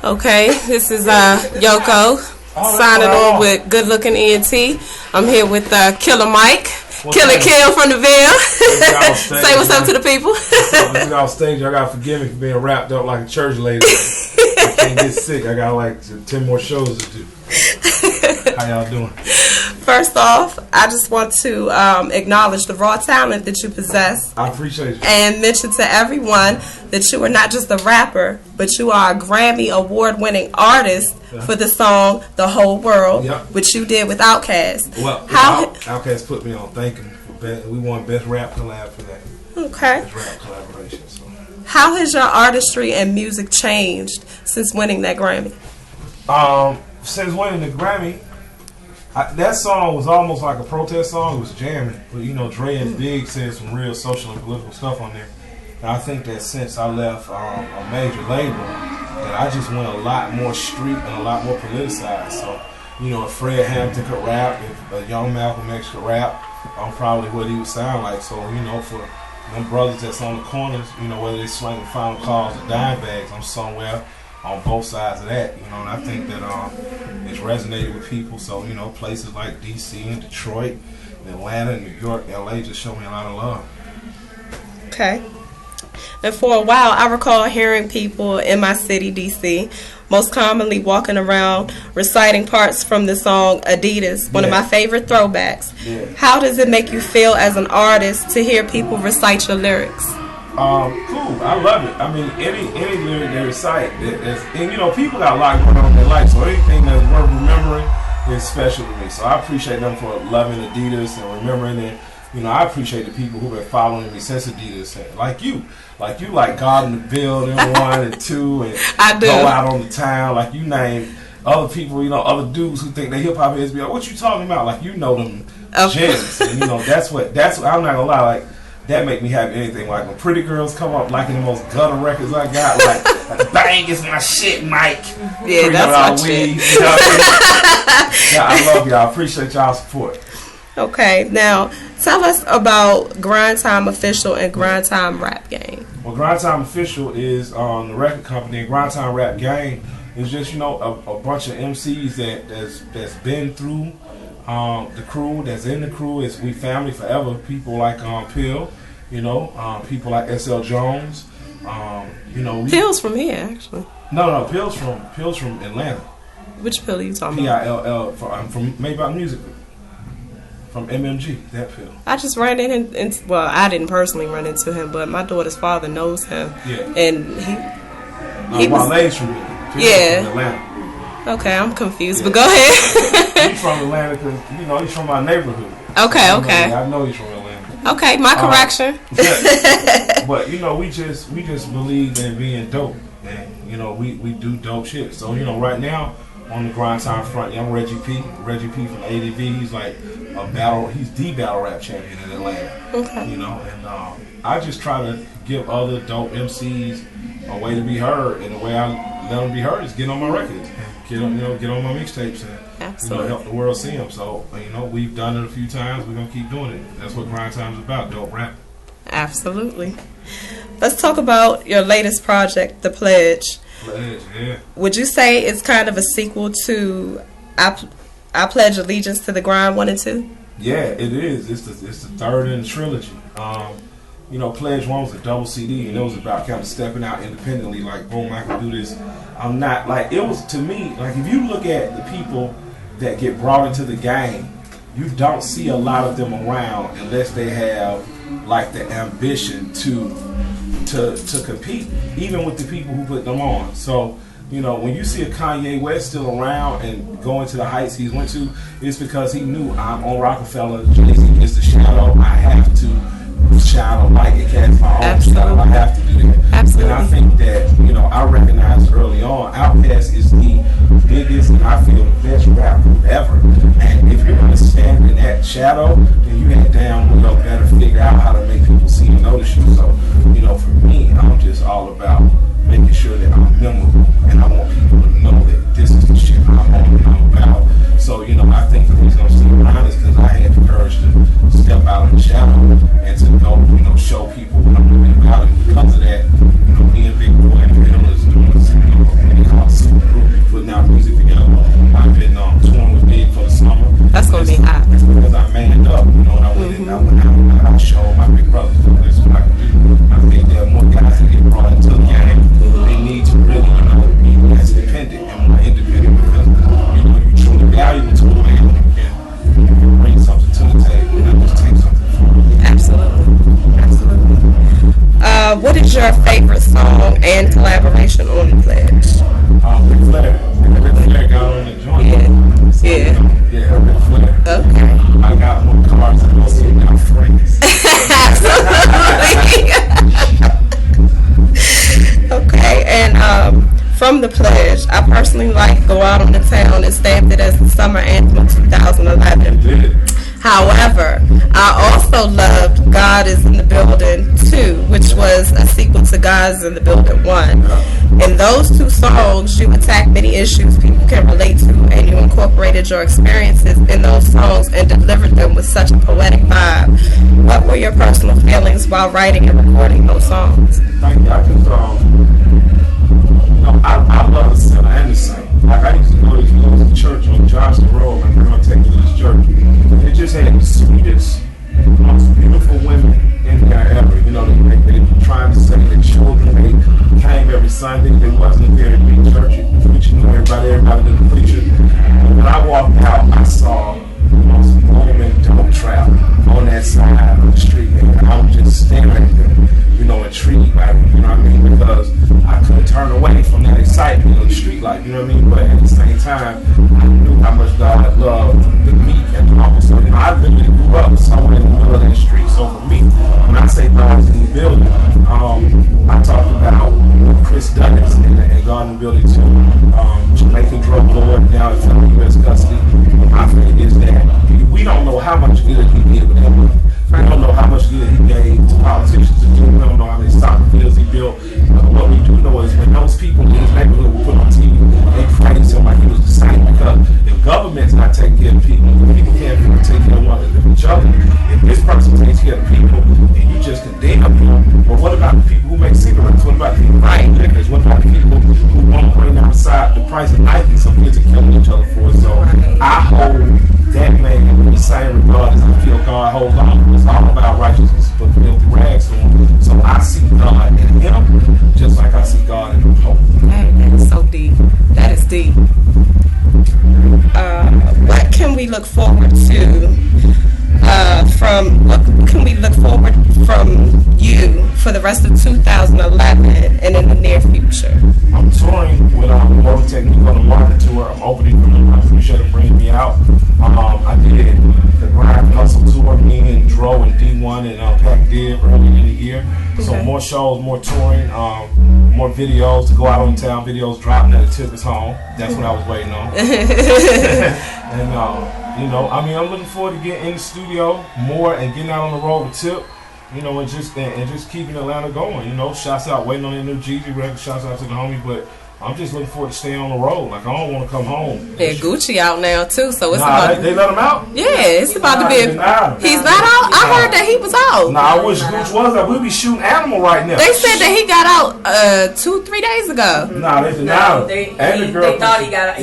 Okay, this is Yoko signing on with Good Looking ENT. I'm here with Killer Mike, Killer Kill from the Ville. Say what's up to the people. What's up? Off stage, I gotta forgive me for being wrapped up like a church lady. I can't get sick. I got like 10 more shows to do. How y'all doing? First off, I just want to acknowledge the raw talent that you possess. I appreciate you. And mention to everyone that you are not just a rapper, but you are a Grammy award-winning artist for the song "The Whole World," which you did with Outkast. Well, Outkast put me on. Thank him. We won Best Rap Collab for that. Okay. Best Rap Collaboration. So. How has your artistry and music changed since winning that Grammy? Since winning the Grammy, that song was almost like a protest song. It was jamming. But, you know, Dre and Big said some real social and political stuff on there. And I think that since I left a major label, that I just went a lot more street and a lot more politicized. So, you know, if Fred Hampton could rap, if a young Malcolm X could rap, I'm probably what he would sound like. So, you know, for them brothers that's on the corners, you know, whether they swinging final calls or dime bags, I'm somewhere on both sides of that, you know, and I think that it's resonated with people. So, you know, places like DC and Detroit, and Atlanta, and New York, LA just show me a lot of love. Okay. And for a while, I recall hearing people in my city, DC, most commonly walking around reciting parts from the song Adidas, one of my favorite throwbacks. Yeah. How does it make you feel as an artist to hear people recite your lyrics? Cool. I love it. I mean, any lyric they recite, and you know, people got a lot going on in their life, so anything that's worth remembering is special to me. So I appreciate them for loving Adidas and remembering it. You know, I appreciate the people who've been following me since Adidas, like you like God in the Building 1 and 2, and I do. Go Out on the Town, like you name other people, you know, other dudes who think they hip hop heads be like, what you talking about? Like, you know them gems, and you know that's what I'm not gonna lie, like. That make me happy. Anything like when pretty girls come up liking the most gutter records I got, like bang is my shit, Mike. Yeah, that's my shit. You know what I mean? Yeah, I love y'all. I appreciate y'all support. Okay, now tell us about Grind Time Official and Grind Time Rap Game. Well, Grind Time Official is the record company, and Grind Time Rap Game is just, you know, a bunch of MCs that's been through. The crew that's in the crew is we family forever. People like Pill, you know, people like SL Jones, you know. Pill's from here, actually. No, Pill's from Atlanta. Which Pill are you talking about? PILL from Maybach Music Group. From MMG, that Pill. I just ran in, well, I didn't personally run into him, but my daughter's father knows him. Yeah. And he was Wale's from here. From Atlanta. Okay, I'm confused, but go ahead. He's from Atlanta because, you know, he's from my neighborhood. Okay. I know he's from Atlanta. Okay, my correction. But, you know, we just believe in being dope. And, you know, we do dope shit. So, you know, right now, on the Grind Time front, I'm Reggie P. Reggie P from ADV. He's like he's the battle rap champion in Atlanta. Okay. You know, and I just try to give other dope MCs a way to be heard. And the way I let them be heard is get on my records. Get on my mixtapes and you know, help the world see them. So, you know, we've done it a few times. We're gonna keep doing it. That's what Grind Time's about, dope rap. Absolutely. Let's talk about your latest project, The Pledge. Yeah. Would you say it's kind of a sequel to I Pledge Allegiance to the Grind 1 and 2? Yeah, it is. It's the third in the trilogy. You know, Pledge 1 was a double CD, and it was about kind of stepping out independently, like, boom, I can do this. I'm not, like, it was, to me, like, if you look at the people that get brought into the game, you don't see a lot of them around unless they have, like, the ambition to compete, even with the people who put them on. So, you know, when you see a Kanye West still around and going to the heights he's went to, it's because he knew I'm on Rockefeller, Jay-Z is the shadow, I have to shadow like it cast my own shadow. I have to do that. Absolutely. And I think that, you know, I recognized early on, Outkast is the biggest and I feel the best rap group ever. And if you're going to stand in that shadow, then you had damn well better figure out how to make people see and notice you. So, you know, for me, I'm just all about making sure that I'm memorable, and I want people to know that this is the shit I'm on and I'm about. So, you know, I think the reason I'm still around is because I had the courage to step out of the shadow and to go, you know, show people what I'm really about. And because of that, you know, me and Big Boy and Bill is doing, you know, what they call super your favorite song and collaboration on the Pledge? Ric Flair. Ric Flair got on the joint. Yeah. Yeah, Ric Flair. Okay. I got more cars than most of my friends. Okay, and from the Pledge, I personally like Go Out on the Town and stamped it as the summer anthem of 2011. Did. However, I also loved God is in the Building 2, which was a sequel to God is in the Building 1. In those two songs, you attack many issues people can relate to, and you incorporated your experiences in those songs and delivered them with such a poetic vibe. What were your personal feelings while writing and recording those songs? Thank you. I just, I love the sinner and the saint. Like, I used to go to church on Johnston Road, and I'm going to take you to this church. They just had the sweetest, most beautiful women in there ever. You know, they were trying to say their children, they came every Sunday. They wasn't there to be church preaching to everybody knew the preacher. And when I walked out, I saw the most woman dope trap on that side of the street. And I was just staring at them, you know, intrigued by them, you know what I mean? Because I couldn't turn away from that excitement of the street life, you know what I mean? But at the same time, I knew how much God loved the meek and the humble. So, you know, I literally grew up somewhere in the middle of that street. So for me, when I say God is in the building, I talked about Chris Dunnett and God in the Building too. Jamaican drug lord, now in federal U.S. custody. My thing is that we don't know how much good he did with that money. We don't know how much good he gave to politicians to do. We don't know how many soccer fields he built. What we do know is when those people in his neighborhood were put on TV, they praised him like he was the saint. Because if government's not taking care of people, if people can't take care of each other, if this person takes care of people and you just condemn him, well, what about the people who make cigarettes? What about the people who buy liquors? What about the people who won't bring outside the price of Nike so kids are killing each other for it? So I hold that man in the same regard as I feel God holds on. It's all about righteousness, but filthy rags to him. So I see God in him, just like I see God in the Pope. That is so deep. That is deep. What can we look forward to from you for the rest of 2011 and in the near future? I'm touring with World Technique on the market tour. I'm opening for them. I appreciate them bringing me out. I did the Grind Hustle tour, me and Dro and D1 and Pac did early in the year. So more shows, more touring, more videos to go out on town. Videos dropping that took us home. That's what I was waiting on. And you know, I mean, I'm looking forward to getting in the studio more and getting out on the road with Tip. You know, and just keeping Atlanta going. You know, shouts out, waiting on that new Jeezy record. Shouts out to the homies, but I'm just looking forward to staying on the road. Like, I don't want to come home. Yeah, Gucci out now too, so it's they let him out. Yeah, it's about to be. He's not out. I heard that he was out. I wish Gucci was out. We'd be shooting Animal right now. They said that he got out 2-3 days ago. They denied him. They thought he got out.